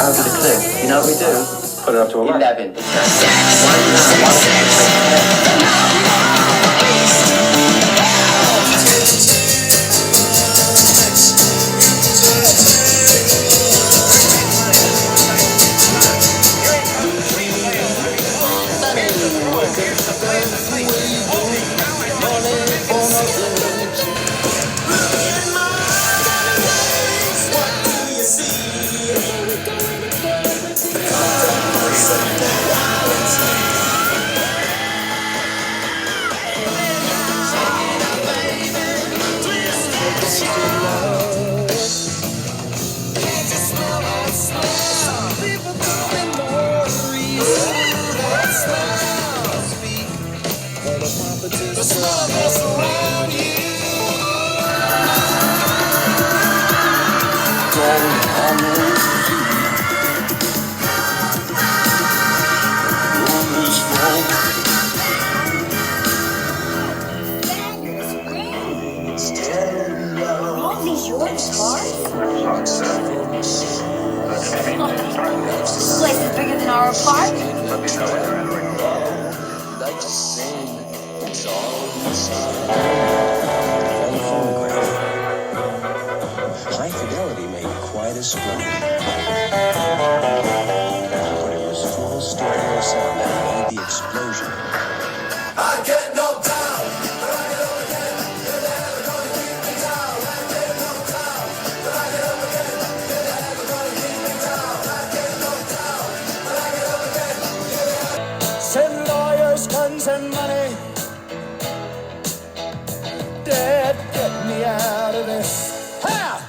Over the cliff. You know what we do? Put it up to 11. This place is bigger than our apartment. High fidelity made quite a splash. But it was full stereo sound that made the explosion. I get knocked down. Send lawyers, guns, and money. Dad, get me out of this. Ha!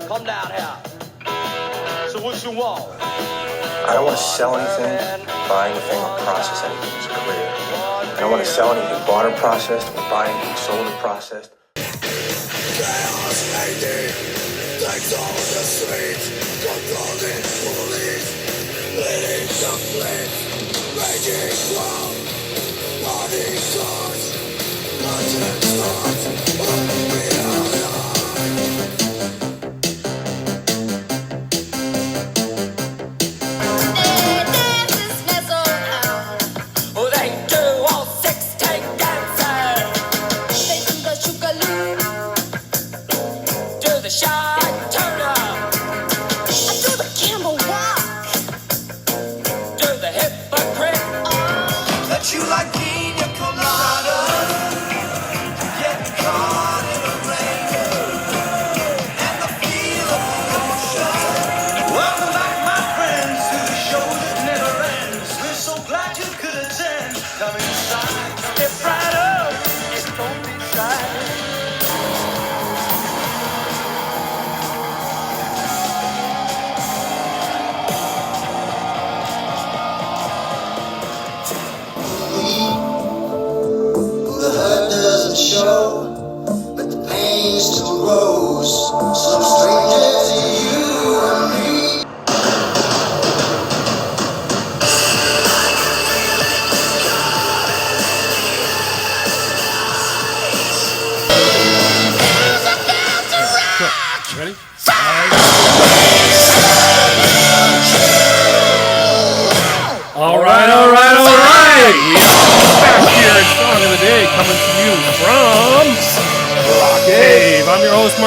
Come down here. So what you want? I don't want to sell anything, buy anything, or process anything as a career. I don't want to sell anything bought or processed, or buy anything sold or processed. Chaos lady takes over the streets, controlling police, leading the fleet, raging war, body cars, constant thoughts, what we are. You like pina colada, get caught in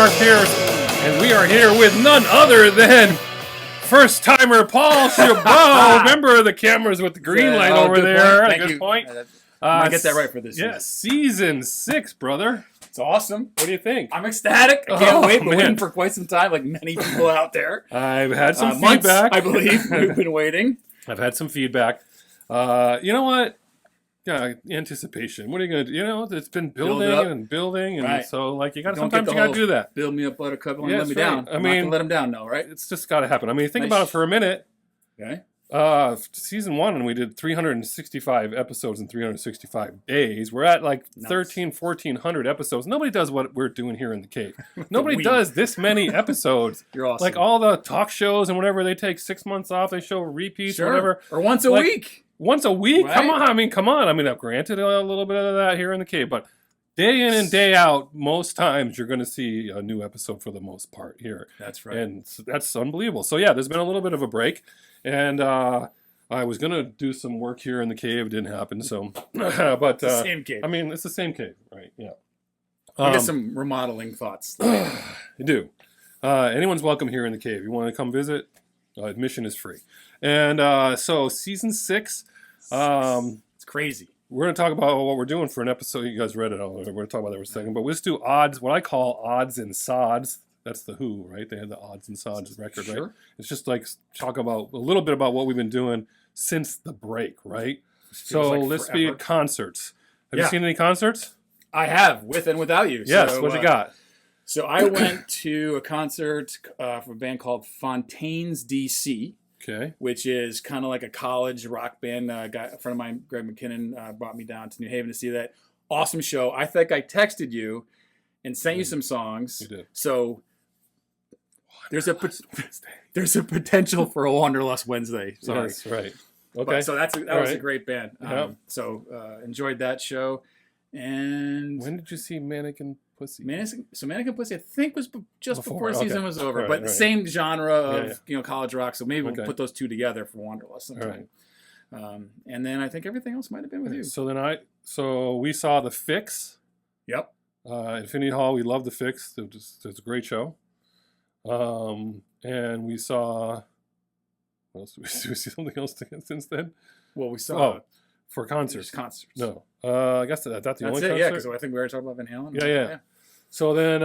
Mark Pierce, and we are here with none other than first-timer Paul Chabot. Remember the cameras with the green light over there? Thank Good you. point. I get that right for this Yes, season. season 6, brother. It's awesome. What do you think? I'm ecstatic. I can't wait. We're man. waiting for quite some time, like many people out there. I've had some Months, feedback. I believe we've been waiting. I've had some feedback. You know what? Yeah, anticipation. What are you going to do? You know, it's been building and building, and Right. so like you got Don't sometimes get you the got to do that. Build me up, buttercup, and Yeah, let me that's right. down. I I'm not mean, gonna let them down, no, right? It's just got to happen. I mean, think Nice. about it for a minute. Okay. Season 1, we did 365 episodes in 365 days. We're at like 1,400 episodes. Nobody does what we're doing here in the cave. Nobody does this many episodes. You're awesome. Like all the talk shows and whatever, they take 6 months off. They show repeats or whatever. Or once a week. Once a week? Right? Come on. I mean, I've granted a little bit of that here in the cave, but day in and day out, most times you're going to see a new episode for the most part here. That's right. And that's unbelievable. So yeah, there's been a little bit of a break, and I was going to do some work here in the cave. It didn't happen, so. But It's the same cave. I mean, it's the same cave, right? Yeah. I get some remodeling thoughts. You do. Anyone's welcome here in the cave. You want to come visit? Admission is free. And so season 6, It's crazy. we're going to talk about what we're doing for an episode. You guys read it. We're going to talk about that for a second. But let's do odds, what I call odds and sods. That's the Who, right? They had the odds and sods record, right? It's just like talk about a little bit about what we've been doing since the break, right? So like let's forever. be concerts. Have you seen any concerts? I have, with and without you. Yes. So, What you got? So I went to a concert from a band called Fontaine's DC, Okay. which is kind of like a college rock band. A friend of mine, Greg McKinnon, brought me down to New Haven to see that. Awesome show. I think I texted you and sent you some songs. You did. So there's a potential for a Wanderlust Wednesday. Sorry. Yes, right. Okay. But, so that was a right. great band. Yep. So enjoyed that show. And When did you see Mannequin Pussy? Mannequin Pussy, I think, was just before the okay. season was over. Right, but right. same genre of Yeah. college rock. So maybe Okay. we'll put those two together for Wanderlust sometime. And then I think everything else might have been with you. So we saw The Fix. Yep. Infinity Hall. We love The Fix. It was a great show. And we saw. What else did we see? Did we see something else since then? Well, we saw for concerts. just concerts. No, I guess that's the only it. concert. Yeah, because I think we already talked about Van Halen. Yeah. So then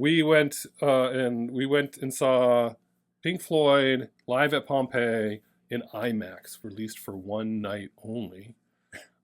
we went and saw Pink Floyd live at Pompeii in IMAX, released for one night only.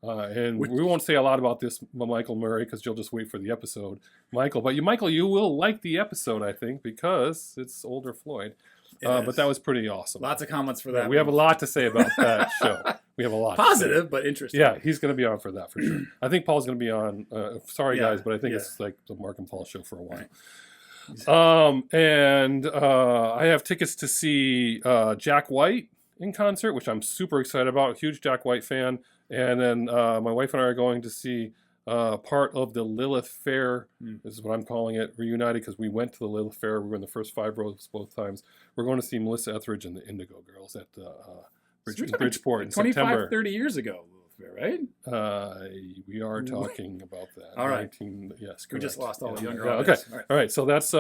And we won't say a lot about this, Michael Murray, because you'll just wait for the episode, Michael. But you will like the episode, I think, because it's older Floyd. But that was pretty awesome. Lots of comments for that. We have a lot to say about that show. We have a lot. Positive, but interesting. Yeah, he's going to be on for that for sure. I think Paul's going to be on. Sorry, guys, but I think it's like the Mark and Paul show for a while. And I have tickets to see Jack White in concert, which I'm super excited about. Huge Jack White fan. And then my wife and I are going to see part of the Lilith Fair. This is what I'm calling it, reunited, because we went to the Lilith Fair. We were in the first 5 rows both times. We're going to see Melissa Etheridge and the Indigo Girls at Bridgeport in 25, September. 30 years ago, right? We are talking about that. All right. 19, yes, correct. We just lost all the younger Okay. audience. All right. So that's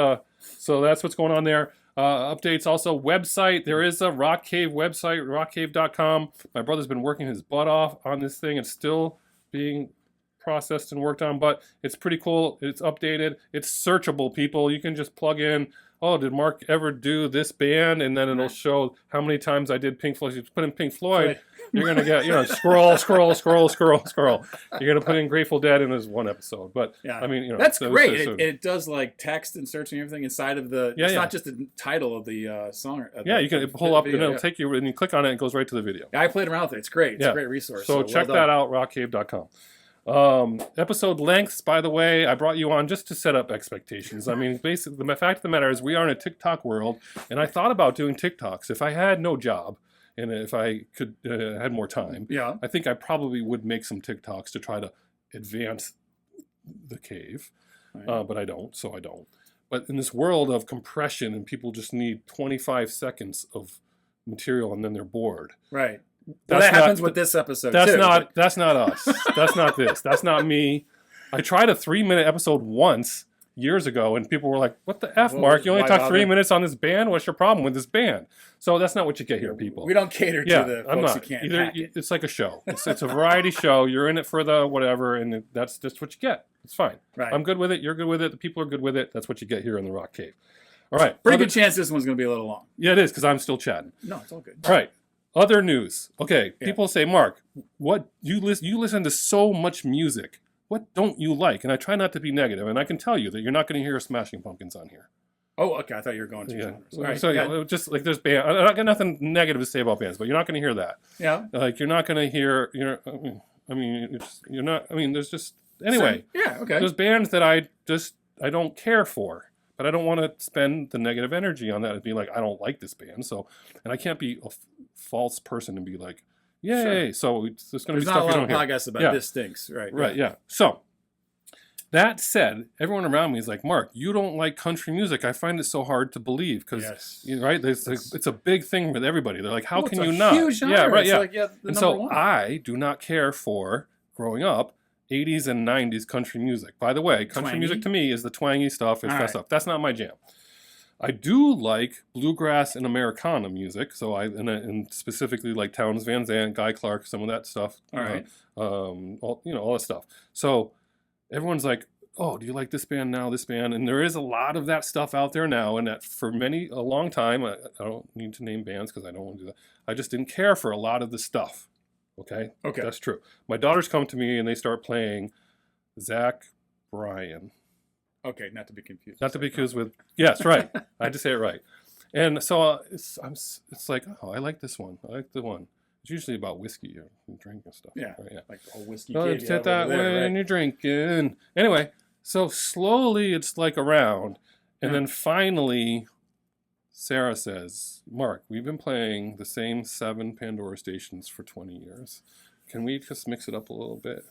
what's going on there. Updates also, website. There is a Rock Cave website, rockcave.com. My brother's been working his butt off on this thing. It's still being processed and worked on, but it's pretty cool. It's updated. It's searchable, people. You can just plug in, oh, did Mark ever do this band? And then it'll show how many times I did Pink Floyd. If you put in Pink Floyd, you're going to get, scroll. You're going to put in Grateful Dead and there's one episode. But, yeah. I mean, that's great. It does like text and search and everything inside of the, it's not just the title of the song. You can pull up and it'll take you, and you click on it and it goes right to the video. I played around with it. It's great. It's a great resource. So check that out, rockcave.com. Episode lengths, by the way, I brought you on just to set up expectations. I mean, basically, the fact of the matter is we are in a TikTok world, and I thought about doing TikToks. If I had no job, and if I could had more time, I think I probably would make some TikToks to try to advance the cave. Right. But I don't, so I don't. But in this world of compression, and people just need 25 seconds of material, and then they're bored. Right. Well, that happens with this episode, That's too. That's not us. That's not this. That's not me. I tried a 3-minute episode once, years ago, and people were like, "What the f, Well, Mark? You only why talked bother? 3 minutes on this band. What's your problem with this band?" So that's not what you get here, people. We don't cater to the I'm folks not. who can't Either hack it. it's like a show. It's a variety show. You're in it for the whatever, and that's just what you get. It's fine. Right. I'm good with it. You're good with it. The people are good with it. That's what you get here in the Rock Cave. All right. Pretty good chance this one's going to be a little long. Yeah, it is, because I'm still chatting. No, it's all good. All right. Other news. Okay. Yeah. People say, Mark, what you listen to so much music. What don't you like? And I try not to be negative, and I can tell you that you're not going to hear Smashing Pumpkins on here. Oh, okay. I thought you were going to Yeah. genres. All right, So yeah, just like there's band. I got nothing negative to say about bands, but you're not going to hear that. yeah. Like you're not going to hear. I mean, you're not. I mean, there's just anyway. So, yeah. Okay. There's bands that I don't care for, but I don't want to spend the negative energy on that and be like, I don't like this band. So, and I can't be a false person and be like, yay. Sure. So there's going to be There's not stuff a you lot don't of hear. podcasts about Yeah. this stinks. Right. Right. Yeah. So that said, everyone around me is like, Mark, you don't like country music. I find it so hard to believe because, Yes. right? It's a big thing with everybody. They're like, how Well, can it's you a not? huge genre. Yeah. Right. It's Yeah. like, the And number so one. I do not care for growing up 80s and 90s country music. By the way, country Twangy? music to me is the twangy stuff. It's All that right. stuff. That's not my jam. I do like bluegrass and Americana music. So and specifically like Townes Van Zandt, Guy Clark, some of that stuff. All right. All that stuff. So everyone's like, oh, do you like this band now, this band? And there is a lot of that stuff out there now. And that for a long time, I don't need to name bands because I don't want to do that. I just didn't care for a lot of the stuff. Okay? Okay. That's true. My daughters come to me and they start playing Zach Bryan. Okay, not to be confused. Not to be confused with, yes, right. I had to say it right. And so it's like, oh, I like this one. I like the one. It's usually about whiskey and drink and stuff. Yeah, right? Yeah. like the whole whiskey Oh, cave. you sit that way and you're drinking. Anyway, so slowly it's like around. And then finally, Sarah says, Mark, we've been playing the same 7 Pandora stations for 20 years. Can we just mix it up a little bit?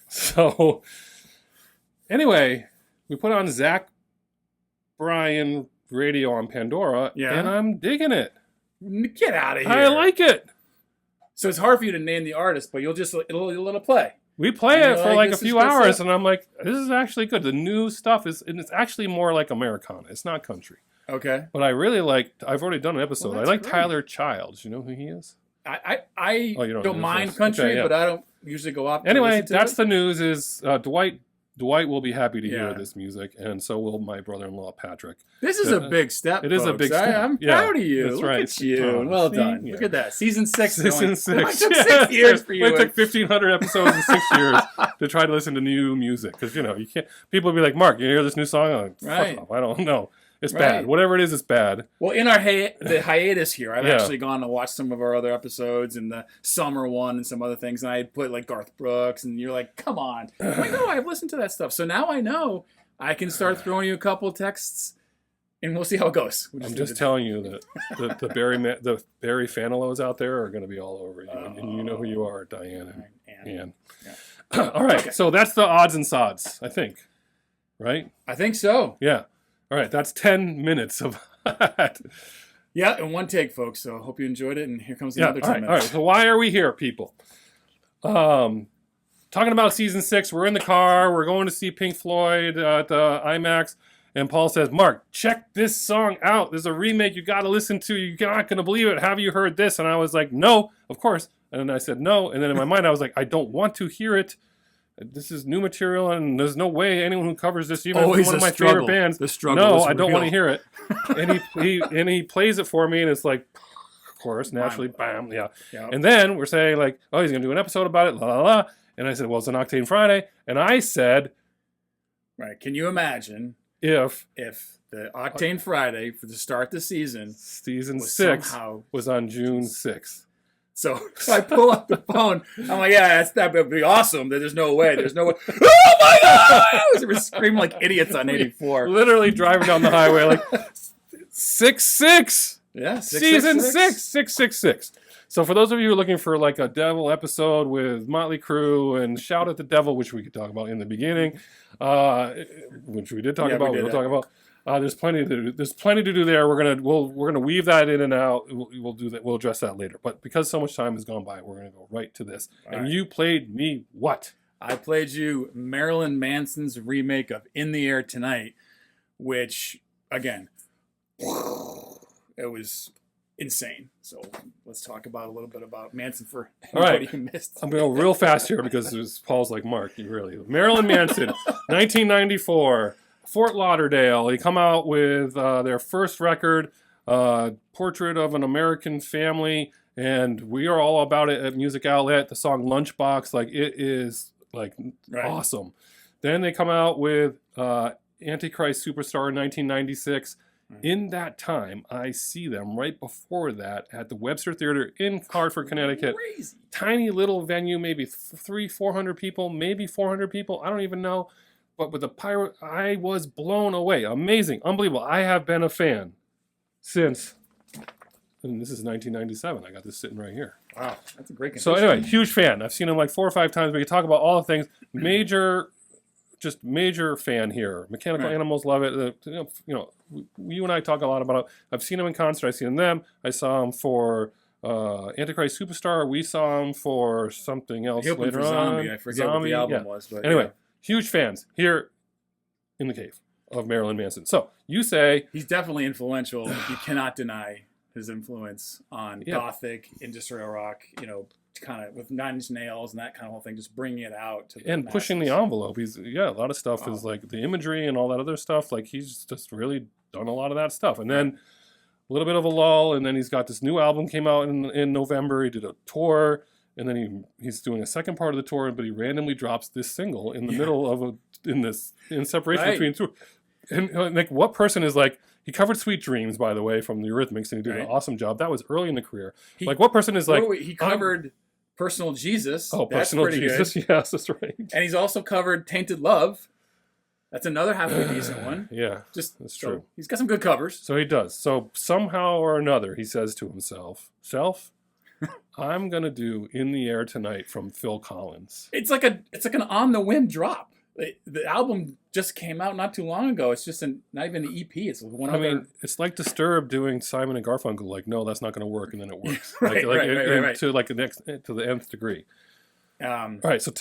So anyway, we put on Zach Bryan radio on Pandora, and I'm digging it. Get out of here. I like it. So it's hard for you to name the artist, but you'll let it play. We play it for like a this few is good hours, stuff. and I'm like, this is actually good. The new stuff and it's actually more like Americana. It's not country. Okay. But I really I've already done an episode. Well, I that's like great. Tyler Childs. You know who he is? I Oh, you don't mind country, Okay, yeah. but I don't usually go up. Anyway, to that's it. the news is Dwight will be happy to hear Yeah. this music, and so will my brother-in-law Patrick. This is a big step. It is a folks. big step. I'm Yeah, proud of you. that's Look right. at you. Oh, Well see? done. Yeah. Look at that. Season 6. Season 6. It took 6 years for you. It took 1,500 episodes in 6 years to try to listen to new music because you can't. People will be like, Mark, you hear this new song? I'm like, Right. Fuck off. I don't know. It's Right. bad. Whatever it is, it's bad. Well, in our the hiatus here, I've Yeah. actually gone to watch some of our other episodes and the summer one and some other things, and I had put like Garth Brooks, and you're like, come on. I'm like, no, I've listened to that stuff. So now I know I can start throwing you a couple texts, and we'll see how it goes. I'm just telling you that the Barry Fanilows out there are going to be all over you, and you know who you are, Diane and Ann. Yeah. All right, Okay. so that's the odds and sods, I think. Right? I think so. Yeah. All right, that's 10 minutes of that. Yeah, in one take, folks. So I hope you enjoyed it, and here comes another 10 all right. minutes. So why are we here, people? Talking about season 6, we're in the car, we're going to see Pink Floyd at the IMAX, and Paul says, Mark, check this song out. There's a remake you got to listen to. You're not going to believe it. Have you heard this? And I was like, no, of course. And then I said, no. And then in my mind, I was like, I don't want to hear it. This is new material, and there's no way anyone who covers this, even if Always it's one a of my struggle. favorite bands. The struggle No, is I don't real. want to hear it. And he plays it for me, and it's like, of course, naturally, bam, yeah. Yeah. And then we're saying like, oh, he's gonna do an episode about it, la la la. And I said, well, it's an Octane Friday, and I said, Right. Can you imagine if the Octane Friday for the start of the season season was 6 somehow... was on June 6th? So I pull up the phone. I'm like, yeah, that would be awesome. There's no way. There's no way. Oh my God! We were screaming like idiots on 84. Literally driving down the highway like 6-6. Yeah, Season 666. 666. So for those of you who are looking for like a devil episode with Motley Crue and Shout at the Devil, which we could talk about in the beginning, which we did talk about, we'll talk about. There's plenty to do there. We're gonna weave that in and out. We'll do that. We'll address that later. But because so much time has gone by, we're gonna go right to this. All and right. you played me what? I played you Marilyn Manson's remake of In the Air Tonight, which again, it was insane. So let's talk about a little bit about Manson for anybody who missed. I'm going real fast here because Paul's like, Mark, you really. Marilyn Manson, 1994, Fort Lauderdale. They come out with their first record, Portrait of an American Family, and we are all about it at Music Outlet. The song Lunchbox, like it is like awesome. Then they come out with Antichrist Superstar in 1996. In that time, I see them right before that at the Webster Theater in Hartford, Connecticut. Crazy. Tiny little venue, maybe 400 people, maybe 400 people. I don't even know. But with the pirate, I was blown away. Amazing. Unbelievable. I have been a fan since, and this is 1997. I got this sitting right here. Wow. That's a great condition. So anyway, huge fan. I've seen him like 4 or 5 times. We can talk about all the things. Major fan here. Mechanical Animals, love it. You and I talk a lot about it. I've seen him in concert. I've seen them. I saw him for Antichrist Superstar. We saw him for something else later on. Zombie. I forget what the album was. But anyway, huge fans here in the cave of Marilyn Manson. So you say he's definitely influential. You cannot deny his influence on gothic, industrial rock. Kind of with Nine Inch Nails and that kind of whole thing, just bringing it out to the and masses. Pushing the envelope. He's a lot of stuff is like the imagery and all that other stuff. Like he's just really done a lot of that stuff. And then a little bit of a lull, and then he's got this new album came out in November. He did a tour, and then he's doing a second part of the tour, but he randomly drops this single in the middle of in separation between two. And like, what person is like? He covered "Sweet Dreams," by the way, from the Eurythmics, and he did an awesome job. That was early in the career. What person is like? He covered Personal Jesus. Oh, that's Personal pretty Jesus. good. Yes, that's right. And he's also covered Tainted Love. That's another halfway decent one. Yeah, that's true. He's got some good covers. So he does. So somehow or another, he says to himself, I'm going to do In the Air Tonight from Phil Collins. It's like an on the whim drop. The album just came out not too long ago. It's just not even an EP. It's one. I mean, it's like Disturbed doing Simon and Garfunkel. Like, no, that's not going to work, and then it works. Right. To like to the nth degree. All right, so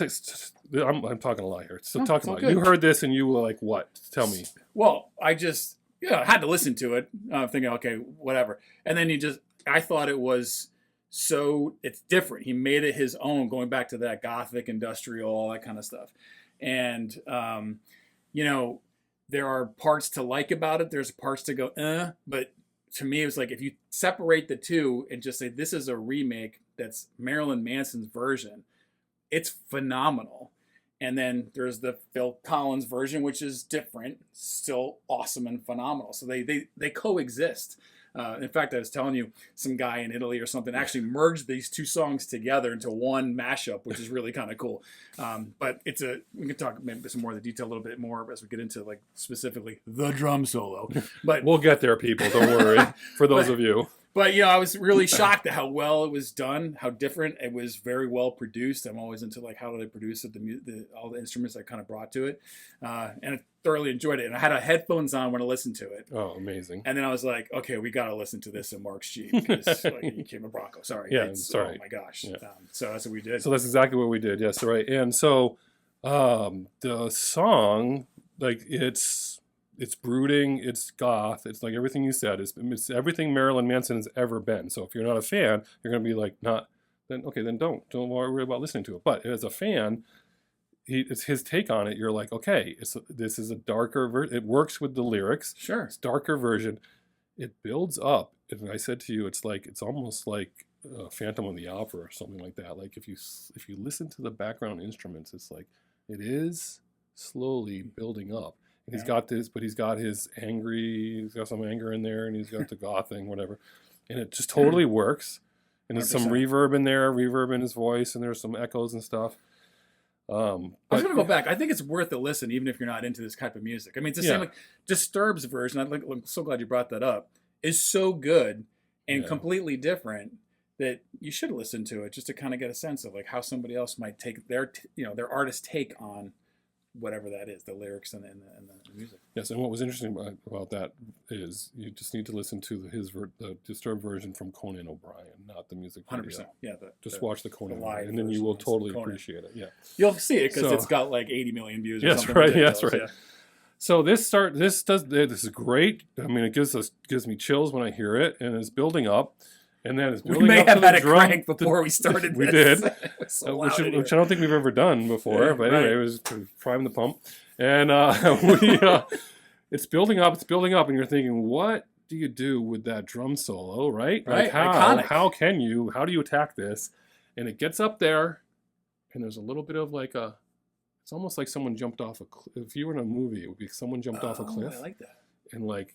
I'm talking a lot here. So talk about it. You heard this and you were like, what? Tell me. Well, I just had to listen to it, thinking, okay, whatever. And then I thought it was it's different. He made it his own, going back to that gothic, industrial, all that kind of stuff. And, there are parts to like about it. There's parts to go, but to me, it was like, if you separate the two and just say, this is a remake, that's Marilyn Manson's version, it's phenomenal. And then there's the Phil Collins version, which is different, still awesome and phenomenal. So they coexist. In fact, I was telling you, some guy in Italy or something actually merged these two songs together into one mashup, which is really kind of cool. But we can talk maybe some more of the detail a little bit more as we get into like specifically the drum solo. But we'll get there, people. Don't worry. For those of you. But I was really shocked at how well it was done, how different it was. Very well produced. I'm always into like how do they produce it, all the instruments I kind of brought to it, and I thoroughly enjoyed it. And I had headphones on when I listened to it. Oh, amazing! And then I was like, okay, we got to listen to this in Mark's Jeep because he came a Bronco. Sorry, sorry. Oh my gosh! Yeah. So that's what we did. So that's exactly what we did. Yes, right. And so the song, like it's brooding, it's goth, it's like everything you said, it's everything Marilyn Manson has ever been. So if you're not a fan, you're going to be like, then don't worry about listening to it. But as a fan, it's his take on it. You're like, okay, this is a darker version. It works with the lyrics. Sure. It's darker version. It builds up. And I said to you, it's almost like Phantom of the Opera or something like that. Like if you listen to the background instruments, it's like it is slowly building up. And he's got this, but he's got his he's got some anger in there, and he's got the goth thing, whatever. And it just totally works. And there's some reverb in there, reverb in his voice, and there's some echoes and stuff. I was going to go back. I think it's worth a listen, even if you're not into this type of music. I mean, it's the same like Disturbed's version. I'm so glad you brought that up. Is so good and completely different that you should listen to it just to kind of get a sense of like how somebody else might take their artist take on whatever that is, the lyrics and the music. Yes, and what was interesting about that is you just need to listen to the Disturbed version from Conan O'Brien, not the music video. 100%. Yeah, just watch the Conan live, and then you will totally appreciate it. Yeah, you'll see it because it's got like 80 million views. Or yes, something right. ridiculous. Yes, right. Yeah. So this is great. I mean, it gives me chills when I hear it, and it's building up, and then it's We building may up have to the had a drum. crank before we started. We this. did, It was so loud in which here. I don't think we've ever done before. Yeah, but anyway, right. it was to prime the pump, and it's building up, and you're thinking, what do you do with that drum solo, right? Right, Like iconic. how do you attack this? And it gets up there, and there's a little bit of like it's almost like someone jumped off a cliff. If you were in a movie, it would be someone jumped off a cliff. I like that. And like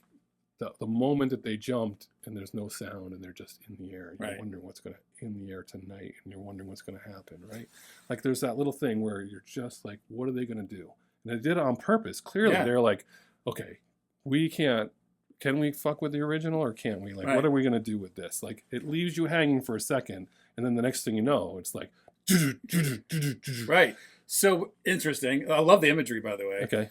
the moment that they jumped and there's no sound and they're just in the air, and you're Right. wondering what's going to in the air tonight, and you're wondering what's going to happen, right? Like there's that little thing where you're just like, what are they going to do? And they did it on purpose. Clearly, Yeah. they're like, okay, we can't. Can we fuck with the original or can't we? Like, Right. what are we going to do with this? Like, it leaves you hanging for a second, and then the next thing you know, it's like, Right. So interesting. I love the imagery, by the way. okay,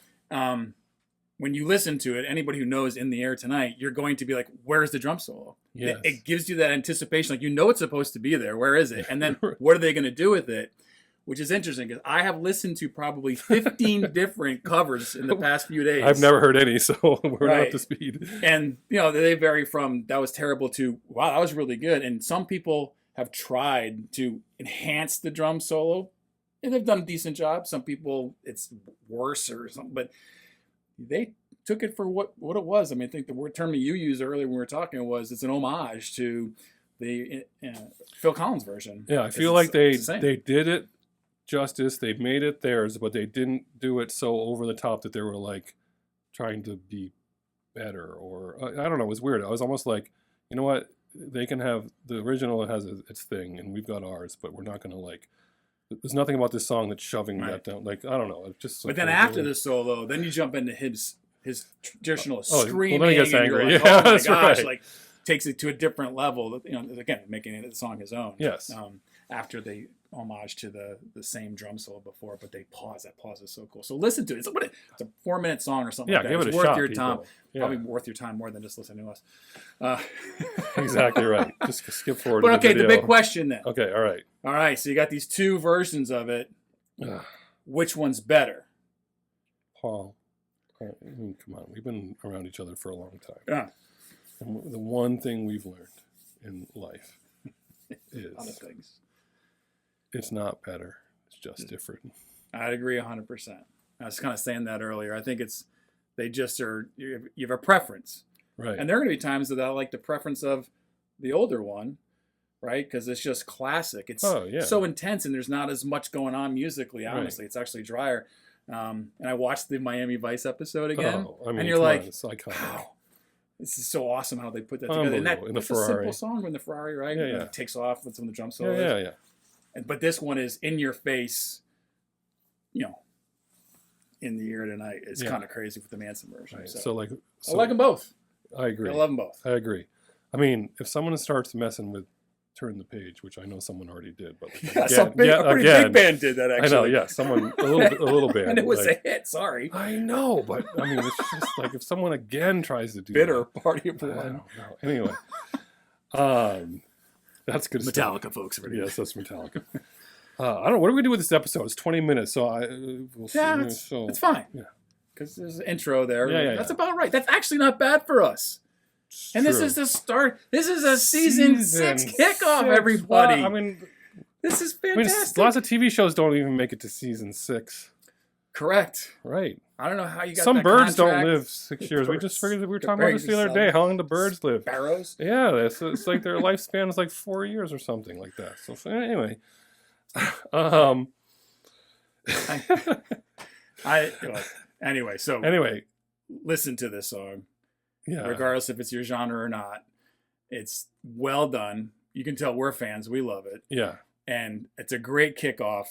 When you listen to it, anybody who knows In the Air Tonight, you're going to be like, where's the drum solo? Yes. It gives you that anticipation. Like, you know it's supposed to be there. Where is it? And then what are they going to do with it? Which is interesting because I have listened to probably 15 different covers in the past few days. I've never heard any, so we're not up Right. to speed. And, they vary from that was terrible to, wow, that was really good. And some people have tried to enhance the drum solo, and they've done a decent job. Some people, it's worse or something, but they took it for what it was. I mean, I think the word term that you used earlier when we were talking was it's an homage to the Phil Collins version. Yeah, I feel like they it's the same. they did it justice. They made it theirs, but they didn't do it so over the top that they were like trying to be better, or I don't know. It was weird. I was almost like, you know what? They can have the original has its thing, and we've got ours, but we're not going to like. There's nothing about this song that's shoving that down. Like, I don't know. It's just. But then after the solo, then you jump into his traditional well, screaming. then he gets and you're angry. like, Yeah, oh my that's gosh! right. Like, takes it to a different level. Again, making the song his own. Yes. After they homage to the same drum solo before, but they pause. That pause is so cool. So listen to it. It's a 4-minute song or something. Yeah, like that. give it It's a worth shot, your people. time. Yeah. Probably worth your time more than just listening to us. Exactly right. Just skip forward. But to okay, the video. big question then. Okay, all right. All right, so you got these two versions of it. Which one's better? Paul, I mean, come on. We've been around each other for a long time. Yeah. And the one thing we've learned in life is Other things. it's not better. It's just different. I'd agree 100%. I was kind of saying that earlier. I think they just are, you have a preference. Right. And there are going to be times that I like the preference of the older one, right? Because it's just classic. It's so intense and there's not as much going on musically, honestly. Right. It's actually drier. And I watched the Miami Vice episode again. Oh, I mean, and you're like, it's iconic. wow. This is so awesome how they put that together. And that's a simple song in the Ferrari, right? Yeah, yeah. It takes off with some of the drum solos. Yeah. But this one is in your face, In the Air Tonight is kind of crazy with the Manson version. Right. So I like them both. I agree. I love them both. I agree. I mean, if someone starts messing with Turn the Page, which I know someone already did, but a pretty big band did that actually. I know, yeah, someone a little band, and it was a hit. Sorry, I know, but I mean, it's just like if someone again tries to do bitter that, party of I one. don't know. Anyway, that's good. Metallica, stuff. folks. Yes, that's Metallica. I don't know. What do we do with this episode? It's 20 minutes, so we'll see. Yeah, it's fine. Yeah, because there's an intro there. Yeah. That's about right. That's actually not bad for us. And true. This is the start. This is a season 6 kickoff, everybody. Well, I mean, this is fantastic. Lots of TV shows don't even make it to season 6. Correct. Right. I don't know how you got Some that birds contract. don't live 6 years. We just figured that we were talking about Very this the other day. How long do birds live? Sparrows? Yeah, it's like their lifespan is like 4 years or something like that. So anyway, anyway, listen to this song. Yeah. Regardless if it's your genre or not, it's well done. You can tell we're fans. We love it. Yeah. And it's a great kickoff.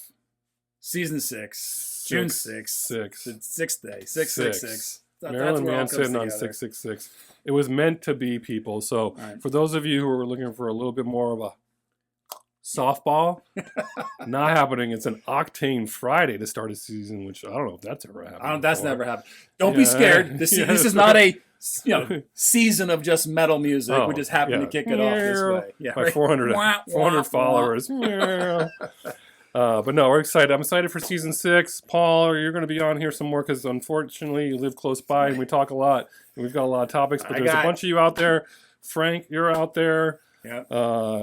Season 6, June 6th. The 6th day. 666. Marilyn Manson on 666. It was meant to be, people. So for those of you who are looking for a little bit more of a softball, not happening. It's an Octane Friday to start a season, which I don't know if that's ever happened. That's never happened. Don't be scared. This is not a season of just metal music. We just happen to kick it off this way. Yeah, by 400 followers. But no, we're excited. I'm excited for season 6. Paul, you're going to be on here some more because unfortunately you live close by and we talk a lot and we've got a lot of topics. But there's a bunch of you out there. Frank, you're out there. Yeah.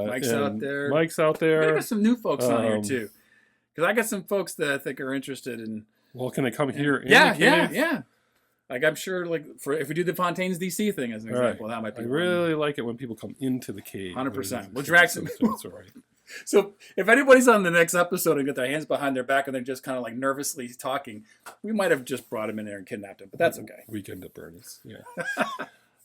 Mike's out there. We got some new folks on here too, because I got some folks that I think are interested in. Well, can they come here? Yeah. Like I'm sure, if we do the Fontaine's DC thing as an example, that might be. I really like it when people come into the cave. 100%. We'll drag some. That's all right. So if anybody's on the next episode and got their hands behind their back and they're just kind of like nervously talking, we might have just brought them in there and kidnapped them, but that's okay. Weekend at Bernie's. Yeah.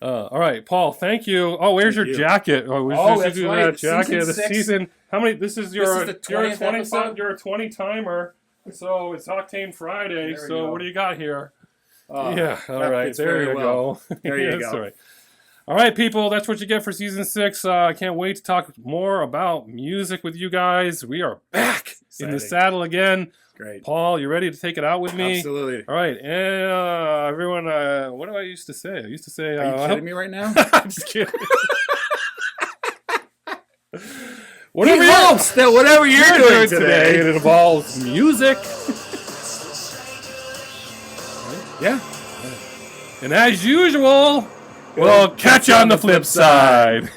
All right, Paul. Thank you. Oh, where's your jacket? Oh, that's right. That jacket. Season 6. Season. How many? This is your. the You're a 20th 20. episode? You're a 20 timer. So it's Octane Friday. There we So go. what do you got here? Oh, Yeah. All that right. fits There very you well. go. There you That's go. All right. All right, people. That's what you get for season 6. I can't wait to talk more about music with you guys. We are back in the saddle again. Great. Paul, you ready to take it out with me? Absolutely. All right, and everyone, what do I used to say? I used to say, Are you kidding me right now? I'm just kidding. He Whatever hopes that whatever you're doing today. it involves music. Yeah. And as usual, we'll catch you on the flip side.